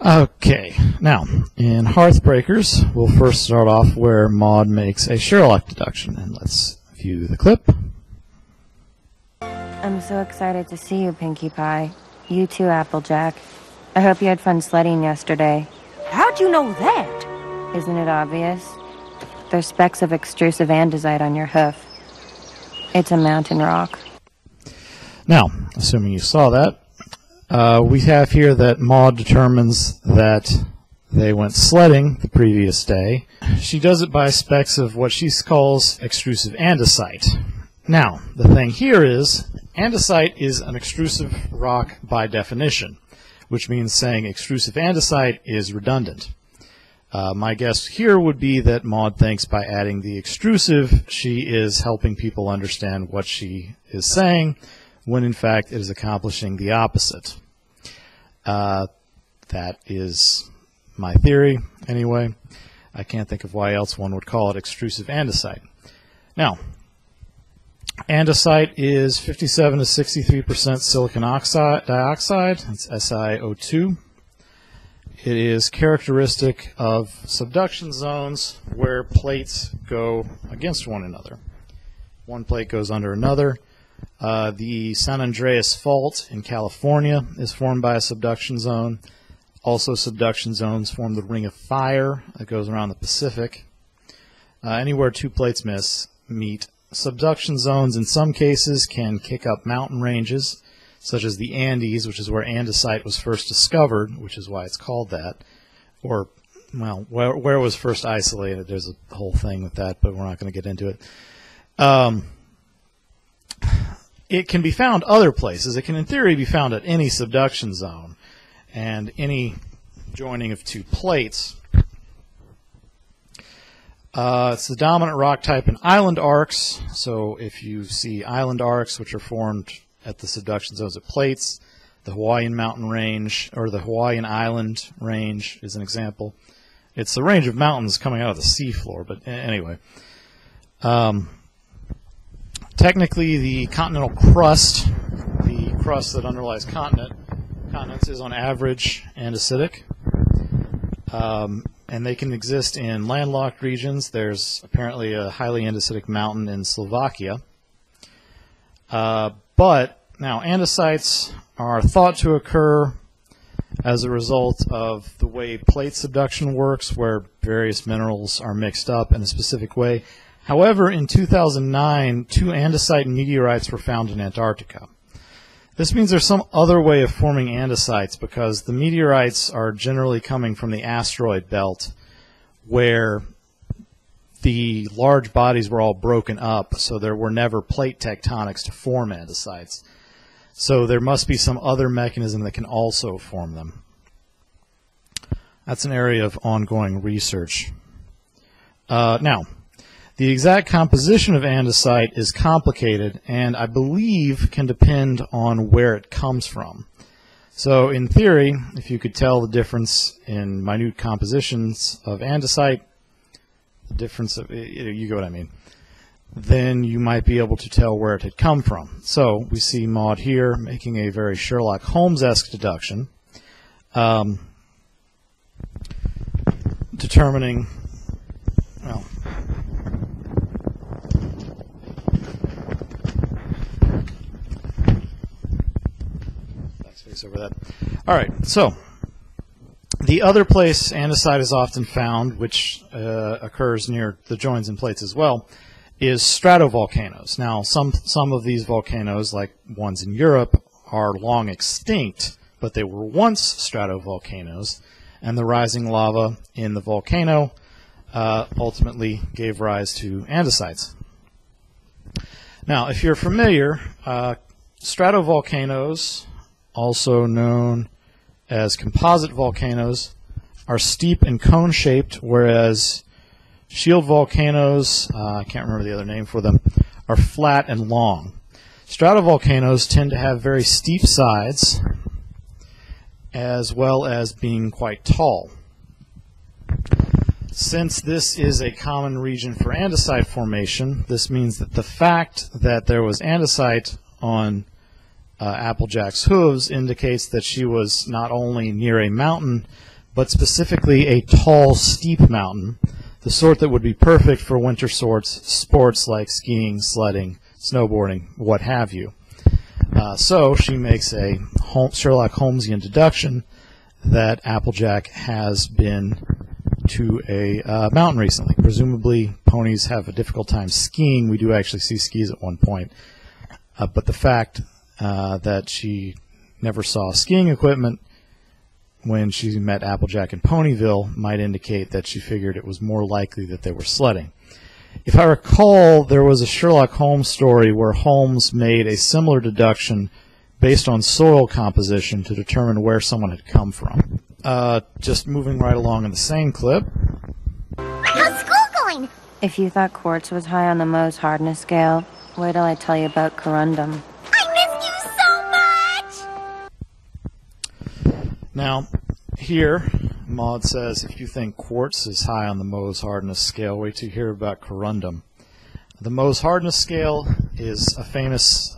Okay, now, in Hearthbreakers, we'll first start off where Maud makes a Sherlock deduction, and let's view the clip. I'm so excited to see you, Pinkie Pie. You too, Applejack. I hope you had fun sledding yesterday. How'd you know that? Isn't it obvious? There's specks of extrusive andesite on your hoof. It's a mountain rock. Now, assuming you saw that, we have here that Maud determines that they went sledding the previous day. She does it by specks of what she calls extrusive andesite. Now, the thing here is, andesite is an extrusive rock by definition, which means saying extrusive andesite is redundant. My guess here would be that Maud thinks by adding the extrusive, she is helping people understand what she is saying, when in fact it is accomplishing the opposite. That is my theory, anyway. I can't think of why else one would call it extrusive andesite. Now, andesite is 57 to 63% silicon dioxide. It's SiO2. It is characteristic of subduction zones where plates go against one another. One plate goes under another. The San Andreas Fault in California is formed by a subduction zone. Also, subduction zones form the Ring of Fire that goes around the Pacific. Anywhere two plates meet. Subduction zones in some cases can kick up mountain ranges, such as the Andes, which is where andesite was first discovered, which is why it's called that. Or, well, where it was first isolated. There's a whole thing with that, but we're not going to get into it. It can be found other places. It can, in theory, be found at any subduction zone and any joining of two plates. It's the dominant rock type in island arcs. So if you see island arcs, which are formed at the subduction zones of plates, the Hawaiian mountain range or the Hawaiian island range is an example. It's the range of mountains coming out of the seafloor, but anyway. Technically, the continental crust, the crust that underlies continents, is on average andesitic. And they can exist in landlocked regions. There's apparently a highly andesitic mountain in Slovakia. But now andesites are thought to occur as a result of the way plate subduction works, where various minerals are mixed up in a specific way. However, in 2009, 2 andesite meteorites were found in Antarctica. This means there's some other way of forming andesites, because the meteorites are generally coming from the asteroid belt, where the large bodies were all broken up, so there were never plate tectonics to form andesites. So there must be some other mechanism that can also form them. That's an area of ongoing research. Now, the exact composition of andesite is complicated, and I believe can depend on where it comes from. So in theory, if you could tell the difference in minute compositions of andesite, the difference of, you get what I mean, then you might be able to tell where it had come from. So we see Maud here making a very Sherlock Holmes-esque deduction, determining, well, backspace over that. All right, so the other place andesite is often found, which occurs near the joins and plates as well, is stratovolcanoes. Now, some of these volcanoes, like ones in Europe, are long extinct, but they were once stratovolcanoes, and the rising lava in the volcano ultimately gave rise to andesites. Now, if you're familiar, stratovolcanoes, also known as composite volcanoes, are steep and cone-shaped, whereas shield volcanoes, I can't remember the other name for them, are flat and long. Stratovolcanoes tend to have very steep sides, as well as being quite tall. Since this is a common region for andesite formation, this means that the fact that there was andesite on Applejack's hooves indicates that she was not only near a mountain, but specifically a tall, steep mountain, the sort that would be perfect for winter sports like skiing, sledding, snowboarding, what have you. So she makes a Sherlock Holmesian deduction that Applejack has been to a mountain recently. Presumably ponies have a difficult time skiing. We do actually see skis at one point. But the fact that she never saw skiing equipment when she met Applejack in Ponyville might indicate that she figured it was more likely that they were sledding. If I recall, there was a Sherlock Holmes story where Holmes made a similar deduction based on soil composition to determine where someone had come from. Just moving right along in the same clip. How's school going? If you thought quartz was high on the Mohs hardness scale, wait till I tell you about corundum. I missed you so much! Now, here, Maud says, if you think quartz is high on the Mohs hardness scale, wait till you hear about corundum. The Mohs hardness scale is a famous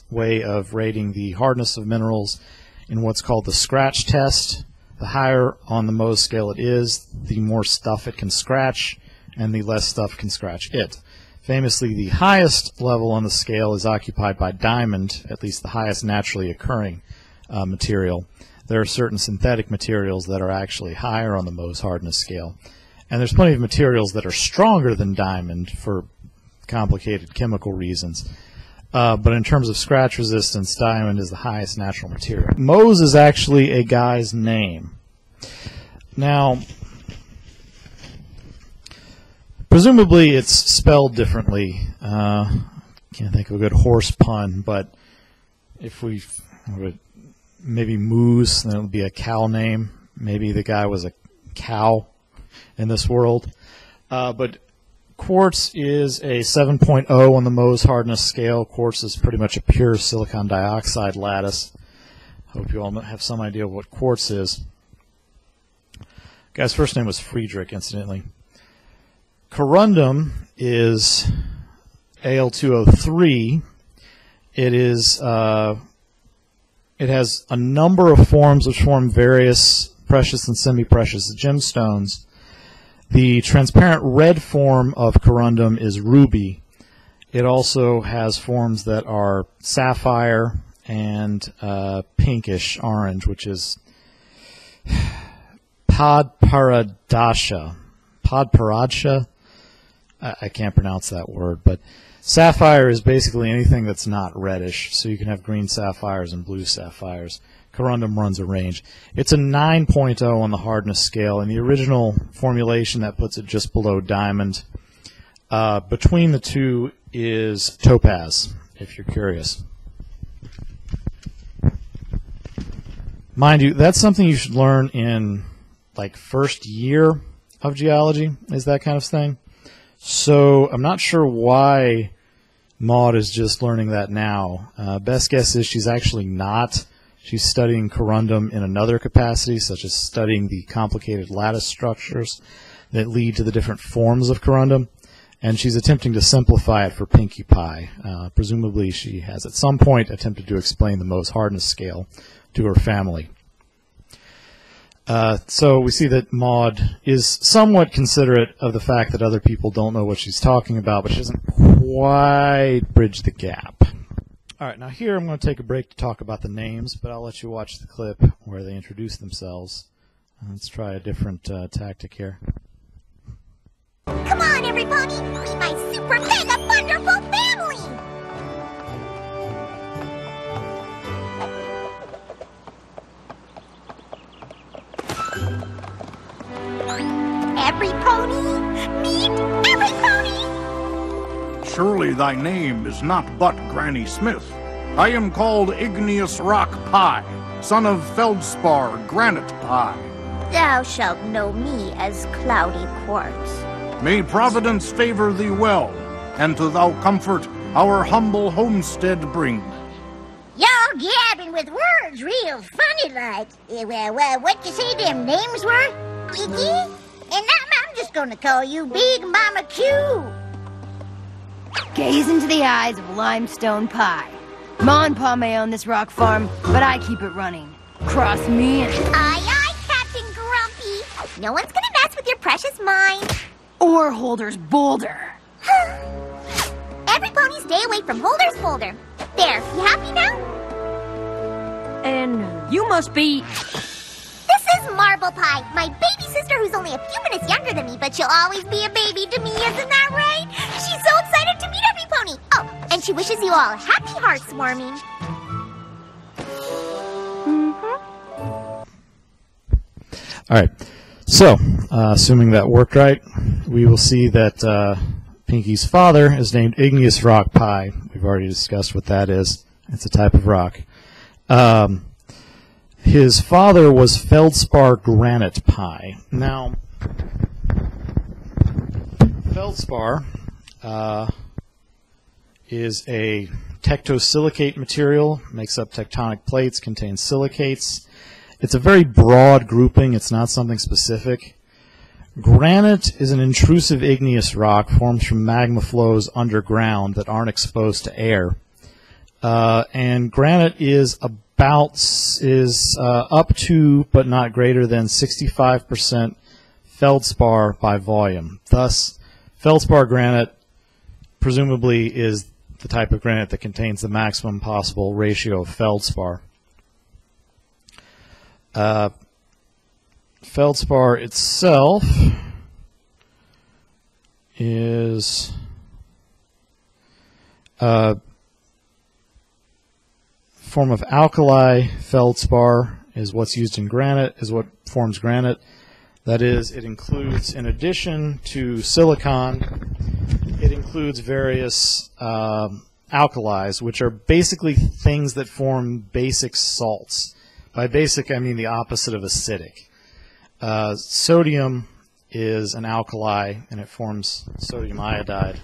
way of rating the hardness of minerals in what's called the scratch test. The higher on the Mohs scale it is, the more stuff it can scratch, and the less stuff can scratch it. Famously, the highest level on the scale is occupied by diamond, at least the highest naturally occurring material. There are certain synthetic materials that are actually higher on the Mohs hardness scale. And there's plenty of materials that are stronger than diamond for complicated chemical reasons. But in terms of scratch resistance, diamond is the highest natural material. Mohs is actually a guy's name. Now, presumably it's spelled differently. Can't think of a good horse pun, but if we would maybe Moose, that would be a cow name. Maybe the guy was a cow in this world. But quartz is a 7.0 on the Mohs hardness scale. Quartz is pretty much a pure silicon dioxide lattice. Hope you all have some idea of what quartz is. The guy's first name was Friedrich, incidentally. Corundum is Al2O3. It is it has a number of forms which form various precious and semi-precious gemstones. The transparent red form of corundum is ruby. It also has forms that are sapphire and pinkish orange, which is podparadasha. Podparadasha? I can't pronounce that word, but sapphire is basically anything that's not reddish, so you can have green sapphires and blue sapphires. Corundum runs a range. It's a 9.0 on the hardness scale. In the original formulation, that puts it just below diamond. Between the two is topaz, if you're curious. Mind you, that's something you should learn in like first year of geology, is that kind of thing. So I'm not sure why Maud is just learning that now. Best guess is she's actually not. She's studying corundum in another capacity, such as studying the complicated lattice structures that lead to the different forms of corundum, and she's attempting to simplify it for Pinkie Pie. Presumably she has at some point attempted to explain the Mohs hardness scale to her family. So we see that Maud is somewhat considerate of the fact that other people don't know what she's talking about, but she doesn't quite bridge the gap. All right, now here I'm going to take a break to talk about the names, but I'll let you watch the clip where they introduce themselves. Let's try a different tactic here. Come on, everybody! Meet my super mega wonderful family! Every pony! Meet every pony! Surely thy name is not but Granny Smith. I am called Igneous Rock Pie, son of Feldspar Granite Pie. Thou shalt know me as Cloudy Quartz. May Providence favor thee well, and to thou comfort our humble homestead bring. Y'all gabbing with words real funny like. Well, what you say them names were? Icky? And I'm just gonna call you Big Mama Q. Gaze into the eyes of limestone pie. Ma and Pa may own this rock farm, but I keep it running. Cross me and... Aye, aye, Captain Grumpy. No one's gonna mess with your precious mind. Ore Holder's boulder. Every pony stay away from Holder's boulder. There, you happy now? And you must be... This is Marble Pie, my baby sister who's only a few minutes younger than me, but she'll always be a baby to me, isn't that right? She's so excited to meet every pony. Oh, and she wishes you all happy heartswarming. All right. So, assuming that worked right, we will see that Pinky's father is named Igneous Rock Pie. We've already discussed what that is. It's a type of rock. His father was Feldspar Granite Pie. Now, Feldspar is a tectosilicate material, makes up tectonic plates, contains silicates. It's a very broad grouping. It's not something specific. Granite is an intrusive igneous rock formed from magma flows underground that aren't exposed to air. And granite is up to but not greater than 65% feldspar by volume. Thus, feldspar granite presumably is the type of granite that contains the maximum possible ratio of feldspar. Feldspar itself is a form of alkali. Feldspar is what's used in granite, is what forms granite. That is, it includes, in addition to silicon, it includes various alkalis, which are basically things that form basic salts. By basic, I mean the opposite of acidic. Sodium is an alkali, and it forms sodium iodide,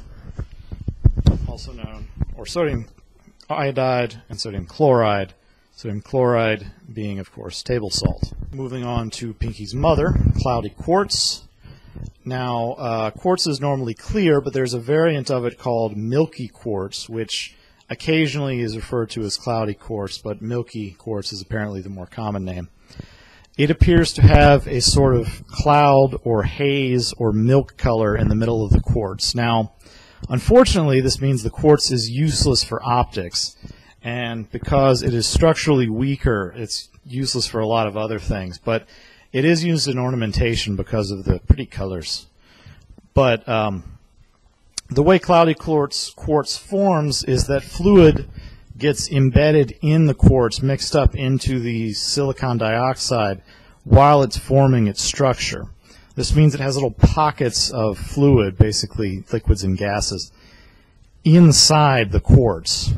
also known, or sodium iodide and sodium chloride. Sodium chloride being, of course, table salt. Moving on to Pinky's mother, cloudy quartz. Now, quartz is normally clear, but there's a variant of it called milky quartz, which occasionally is referred to as cloudy quartz, but milky quartz is apparently the more common name. It appears to have a sort of cloud or haze or milk color in the middle of the quartz. Now, unfortunately, this means the quartz is useless for optics, and because it is structurally weaker, it's useless for a lot of other things, but it is used in ornamentation because of the pretty colors. But the way cloudy quartz forms is that fluid gets embedded in the quartz, mixed up into the silicon dioxide while it's forming its structure. This means it has little pockets of fluid, basically liquids and gases, inside the quartz.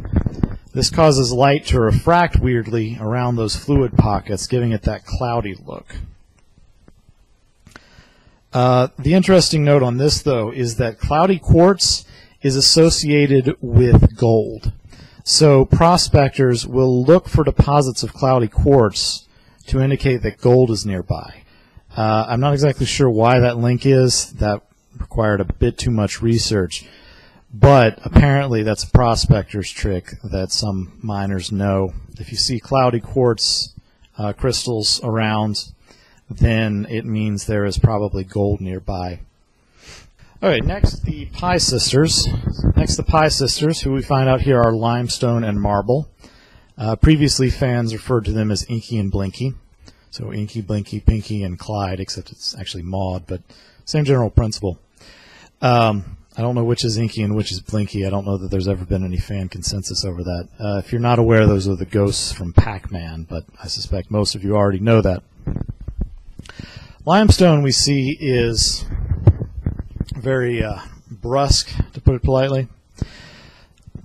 This causes light to refract weirdly around those fluid pockets, giving it that cloudy look. The interesting note on this, though, is that cloudy quartz is associated with gold. So prospectors will look for deposits of cloudy quartz to indicate that gold is nearby. I'm not exactly sure why that link is. That required a bit too much research. But apparently that's a prospector's trick that some miners know. If you see cloudy quartz crystals around, then it means there is probably gold nearby. All right, next the Pie Sisters. Next the Pie Sisters, who we find out here are limestone and marble. Previously fans referred to them as Inky and Blinky. So Inky, Blinky, Pinky, and Clyde, except it's actually Maud, but same general principle. I don't know which is Inky and which is Blinky. I don't know that there's ever been any fan consensus over that. If you're not aware, those are the ghosts from Pac-Man, but I suspect most of you already know that. Limestone, we see, is very brusque, to put it politely.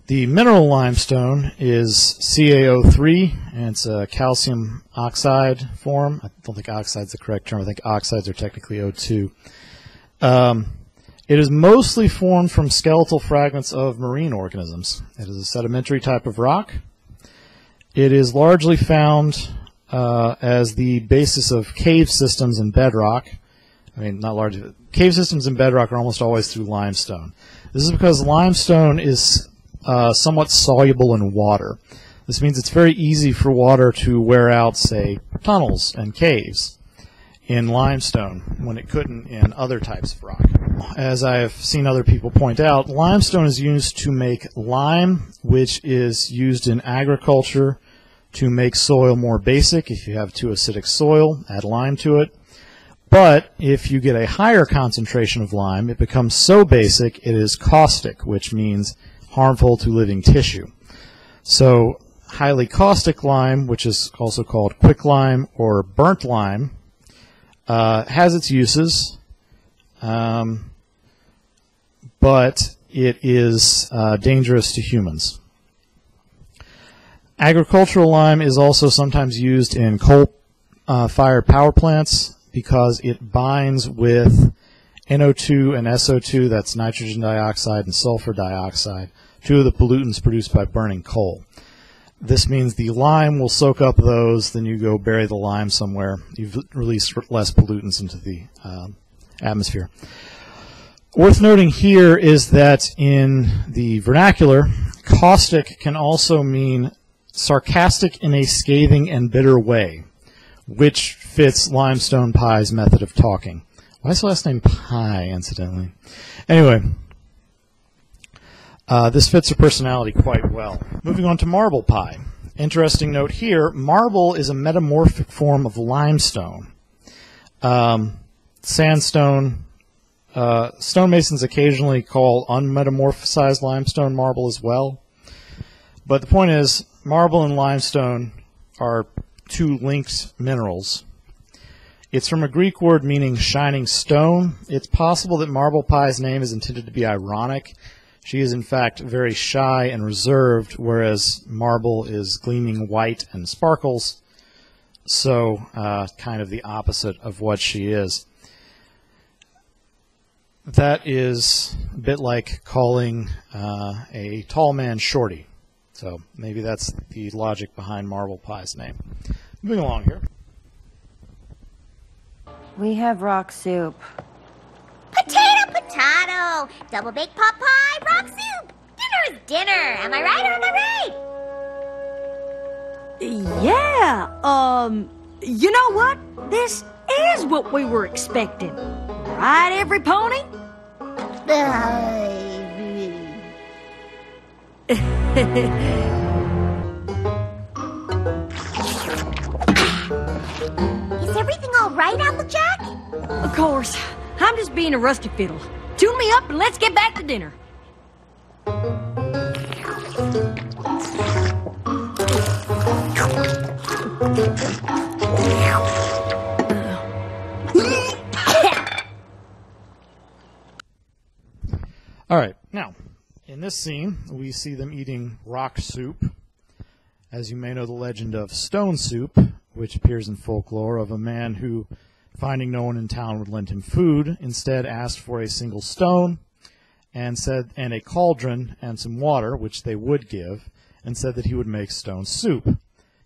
The mineral limestone is CaO3, and it's a calcium oxide form. I don't think oxide's the correct term. I think oxides are technically O2. It is mostly formed from skeletal fragments of marine organisms. It is a sedimentary type of rock. It is largely found as the basis of cave systems and bedrock. I mean, not largely. Cave systems and bedrock are almost always through limestone. This is because limestone is somewhat soluble in water. This means it's very easy for water to wear out, say, tunnels and caves in limestone when it couldn't in other types of rock. As I have seen other people point out, limestone is used to make lime, which is used in agriculture to make soil more basic. If you have too acidic soil, add lime to it. But if you get a higher concentration of lime, it becomes so basic it is caustic, which means harmful to living tissue. So highly caustic lime, which is also called quicklime or burnt lime, has its uses, but it is dangerous to humans. Agricultural lime is also sometimes used in coal-fired power plants because it binds with NO2 and SO2, that's nitrogen dioxide and sulfur dioxide, two of the pollutants produced by burning coal. This means the lime will soak up those, then you go bury the lime somewhere. You've released less pollutants into the atmosphere. Worth noting here is that in the vernacular, caustic can also mean sarcastic in a scathing and bitter way, which fits Limestone Pie's method of talking. Why is the last name Pie, incidentally? Anyway, this fits her personality quite well. Moving on to Marble Pie. Interesting note here, marble is a metamorphic form of limestone. Sandstone, stonemasons occasionally call unmetamorphosized limestone marble as well. But the point is, marble and limestone are two linked minerals. It's from a Greek word meaning shining stone. It's possible that Marble Pie's name is intended to be ironic. She is, in fact, very shy and reserved, whereas marble is gleaming white and sparkles. So, kind of the opposite of what she is. That is a bit like calling a tall man shorty. So maybe that's the logic behind Marble Pie's name. Moving along here. We have rock soup. Potato, potato! Double baked pot pie, rock soup! Dinner is dinner! Am I right or am I right? Yeah, you know what? This is what we were expecting. Right, every pony? Is everything all right, Applejack? Of course. I'm just being a rusty fiddle. Tune me up and let's get back to dinner. All right, now, in this scene, we see them eating rock soup. As you may know, the legend of stone soup, which appears in folklore, of a man who, finding no one in town would lend him food, instead asked for a single stone and a cauldron and some water, which they would give, and said that he would make stone soup.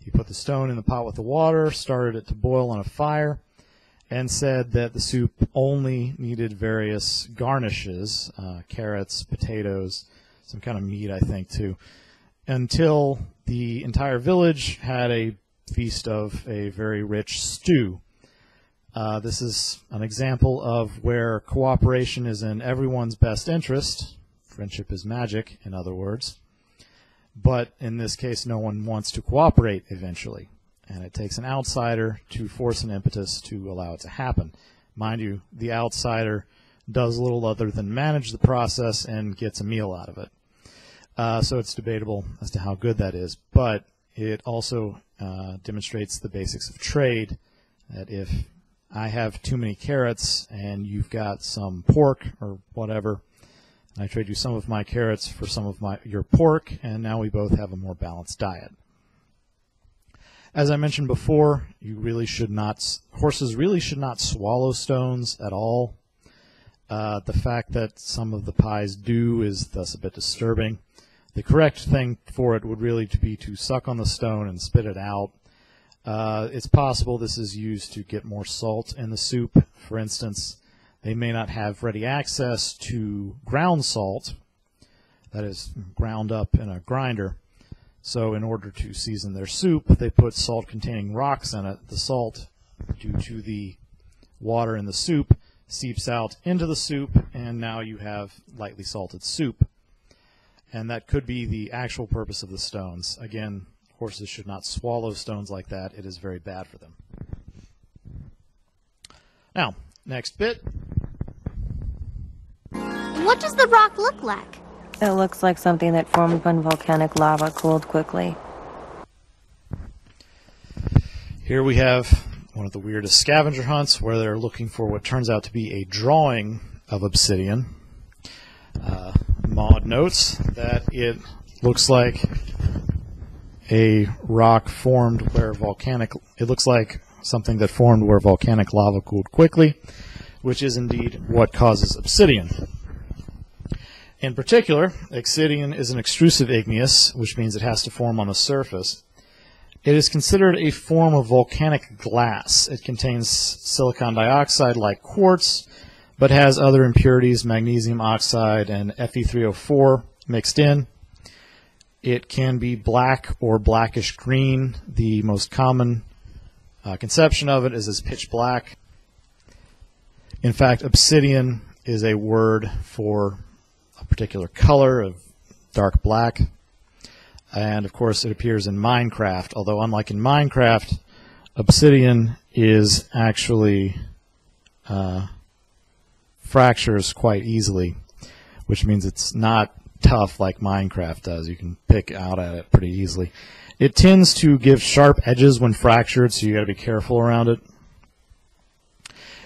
He put the stone in the pot with the water, started it to boil on a fire, and said that the soup only needed various garnishes, carrots, potatoes, some kind of meat, I think, too, until the entire village had a feast of a very rich stew. This is an example of where cooperation is in everyone's best interest. Friendship is magic, in other words. But in this case, no one wants to cooperate eventually. And it takes an outsider to force an impetus to allow it to happen. Mind you, the outsider does little other than manage the process and gets a meal out of it. So it's debatable as to how good that is. But it also demonstrates the basics of trade, that if I have too many carrots and you've got some pork or whatever, and I trade you some of my carrots for some of your pork, and now we both have a more balanced diet. As I mentioned before, horses really should not swallow stones at all. The fact that some of the pies do is thus a bit disturbing. The correct thing for it would really be to suck on the stone and spit it out. It's possible this is used to get more salt in the soup. For instance, they may not have ready access to ground salt, that is ground up in a grinder. So in order to season their soup, they put salt-containing rocks in it. The salt, due to the water in the soup, seeps out into the soup, and now you have lightly salted soup. And that could be the actual purpose of the stones. Again, horses should not swallow stones like that. It is very bad for them. Now, next bit. What does the rock look like? It looks like something that formed when volcanic lava cooled quickly. Here we have one of the weirdest scavenger hunts where they're looking for what turns out to be a drawing of obsidian. Maud notes that it looks like a rock formed where it looks like something that formed where volcanic lava cooled quickly, which is indeed what causes obsidian. In particular, obsidian is an extrusive igneous, which means it has to form on the surface. It is considered a form of volcanic glass. It contains silicon dioxide like quartz, but has other impurities, magnesium oxide and Fe3O4 mixed in. It can be black or blackish green. The most common conception of it is as pitch black. In fact, obsidian is a word for a particular color of dark black. And of course it appears in Minecraft, although unlike in Minecraft, obsidian is actually fractures quite easily, which means it's not tough like Minecraft does. You can pick out at it pretty easily. It tends to give sharp edges when fractured, so you got to be careful around it.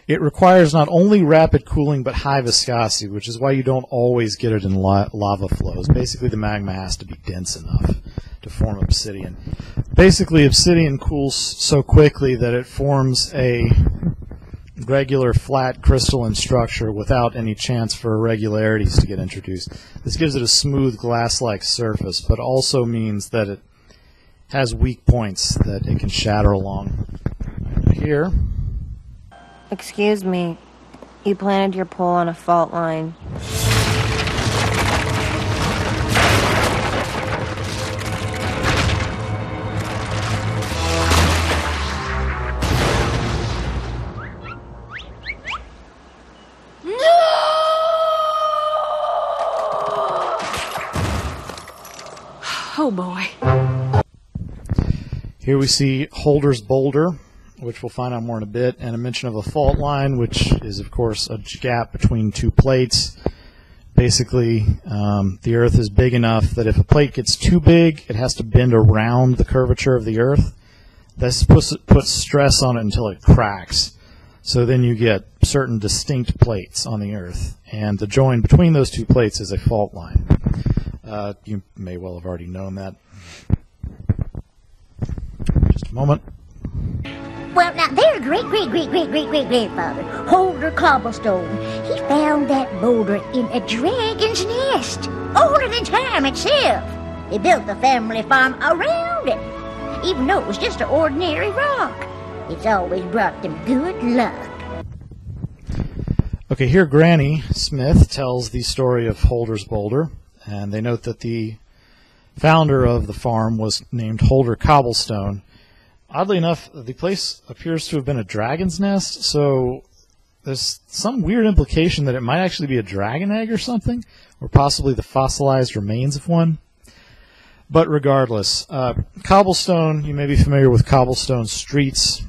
It requires not only rapid cooling but high viscosity, which is why you don't always get it in lava flows. Basically, the magma has to be dense enough to form obsidian. Basically, obsidian cools so quickly that it forms a regular flat crystalline structure without any chance for irregularities to get introduced. This gives it a smooth glass-like surface, but also means that it has weak points that it can shatter along. Here. Excuse me, you planted your pole on a fault line. Oh boy. Here we see Holder's boulder, which we'll find out more in a bit, and a mention of a fault line, which is, of course, a gap between two plates. Basically, the Earth is big enough that if a plate gets too big, it has to bend around the curvature of the Earth. This puts stress on it until it cracks. So then you get certain distinct plates on the Earth, and the join between those two plates is a fault line. You may well have already known that. Just a moment. Well, now, their great-great-great-great-great-great-grandfather, Holder Cobblestone, he found that boulder in a dragon's nest, older than time itself. He built the family farm around it, even though it was just an ordinary rock. It's always brought them good luck. Okay, here Granny Smith tells the story of Holder's boulder, and they note that the founder of the farm was named Holder Cobblestone. Oddly enough, the place appears to have been a dragon's nest, so there's some weird implication that it might actually be a dragon egg or something, or possibly the fossilized remains of one. But regardless, cobblestone, you may be familiar with cobblestone streets.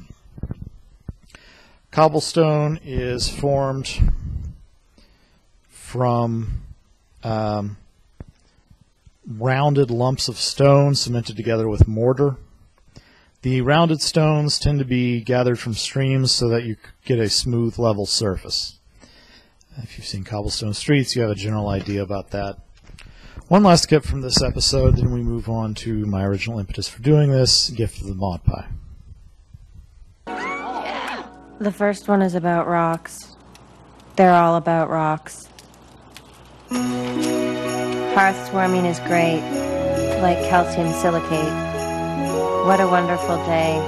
Cobblestone is formed from rounded lumps of stone cemented together with mortar. The rounded stones tend to be gathered from streams so that you get a smooth, level surface. If you've seen cobblestone streets, you have a general idea about that. One last tip from this episode, then we move on to my original impetus for doing this, Gift of the Maud Pie. The first one is about rocks. They're all about rocks. Hearth swarming is great, like calcium silicate. What a wonderful day.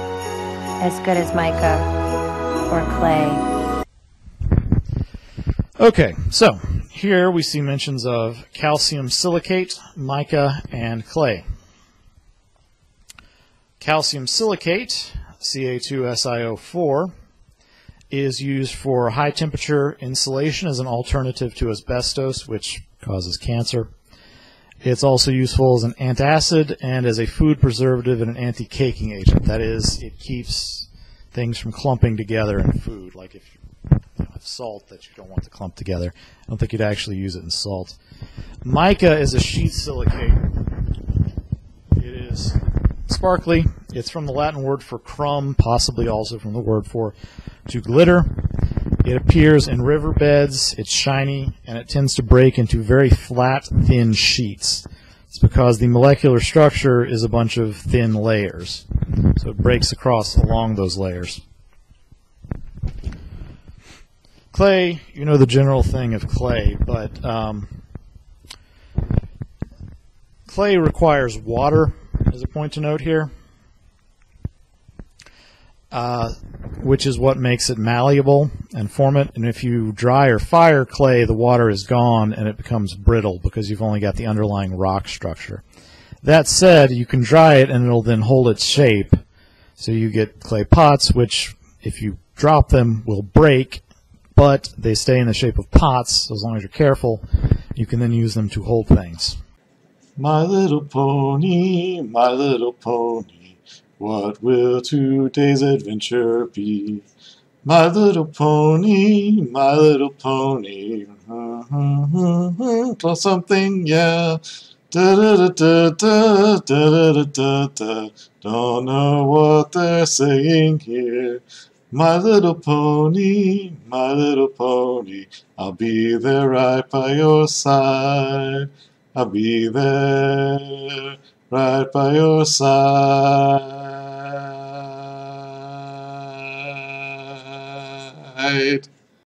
As good as mica or clay. Okay, so here we see mentions of calcium silicate, mica, and clay. Calcium silicate, Ca2SiO4, is used for high temperature insulation as an alternative to asbestos, which causes cancer. It's also useful as an antacid and as a food preservative and an anti-caking agent. That is, it keeps things from clumping together in food, like if you have salt that you don't want to clump together. I don't think you'd actually use it in salt. Mica is a sheath silicate. It is sparkly. It's from the Latin word for crumb, possibly also from the word for to glitter. It appears in riverbeds, it's shiny, and it tends to break into very flat, thin sheets. It's because the molecular structure is a bunch of thin layers. So it breaks across along those layers. Clay, you know the general thing of clay, but clay requires water, as a point to note here, which is what makes it malleable and form it. And if you dry or fire clay, the water is gone and it becomes brittle because you've only got the underlying rock structure. That said, you can dry it and it'll then hold its shape. So you get clay pots, which if you drop them will break, but they stay in the shape of pots. So as long as you're careful, you can then use them to hold things. My little pony, what will today's adventure be? My little pony, tell something, yeah. Da da da da da da da da. Don't know what they're saying here. My little pony, I'll be there right by your side. I'll be there right by your side.